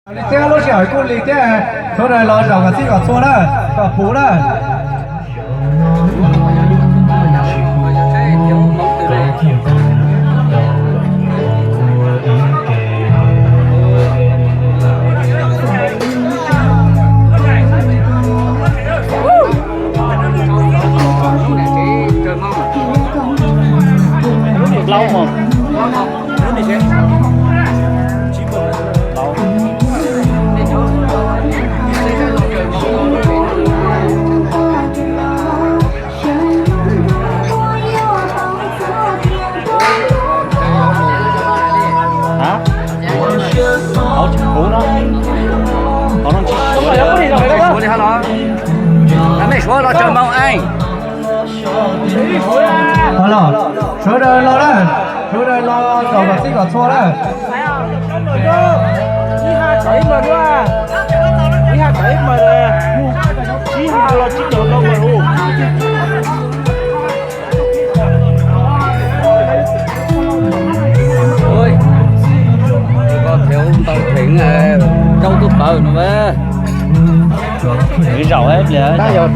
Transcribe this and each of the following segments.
你这样老小过里的，从来老找个这个错了，个补了。lâu không? Hả? Ở chính phủ đó. Họ đang chỉ số đấy đó. Số đi hả nó? Đã mấy số nó chờ mong anh. Lo, số đời lo đó, số đời lo找个这个错了。Chỉ hai bảy mà đúng à? Chỉ hai bảy mà chỉ hai là chỉ được đâu mà luôn. Ôi, có thiếu tàu thuyền câu tốt tờ nữa bé. Bị rầu hết vậy. Ta rồi,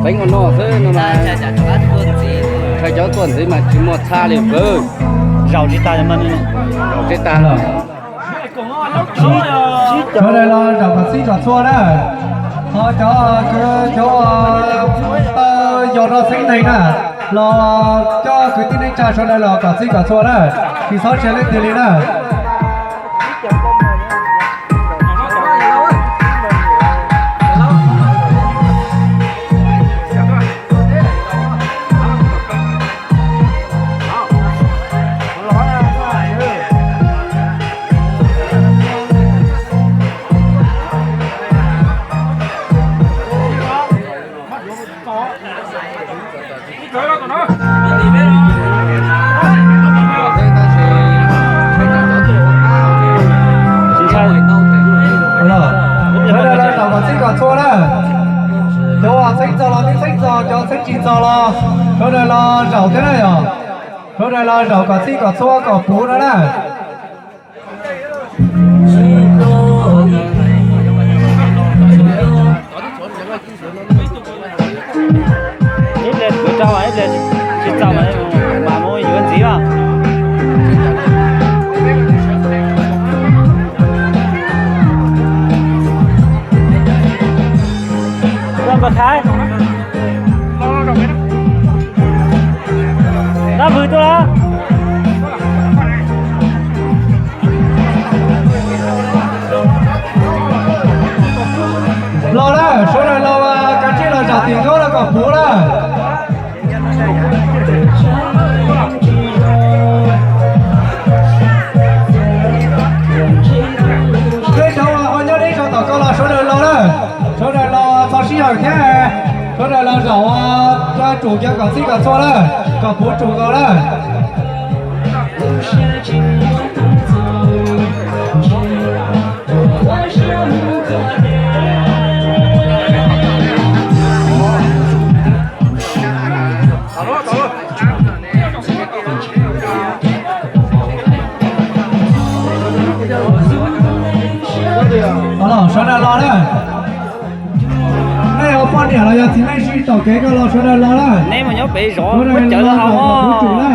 đánh con nó thế nó mà phải cho tuần gì mà chỉ một xa liền cơ. Rầu chỉ ta cho mình. Rồi chết ta rồi. số đời lo找个这个错了，họ cho nó sinh này nè, lo cho cái tin này trả số đời lo cái cái错了，thì sao sẽ lên tiền nè.错了，叫我生走了，你生走，叫生几走了，说来了绕的了呀，说来了绕个这个错个补了啦。Ít lên cứ trao ấy lên, chỉ trao ấy mà mua nhiều hơn gì à? Bật thái đã vừa tôi đó lo đó số này lo cái chiếc là trả tiền đó là còn bố đó cái cháu họ nhớ đi cho tao câu là số này lo đó số này lo cho sĩ hàng thế số này là rau cho chủ cho cả sĩ cả cho đó cả bố chủ cả đó số này lo đó này bao nhiêu là giờ thì này suy tàu kế cái lo số này lo đó nếu mà nhớ bị rõ mất chợ là không á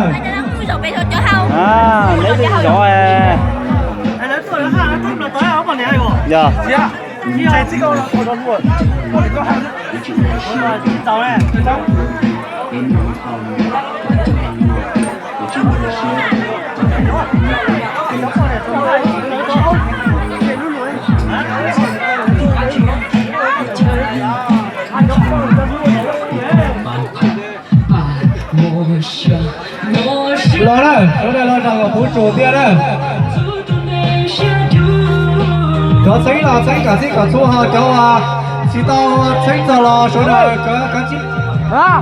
à nếu bị rõ à dạ chạy cái câu là của nó luôn có có hàng tàu này tàu lo đó số này lo rằng là bố chủ tiền đó cho xây cả cái số họ cho chỉ tao xây cho lo số này cái chi à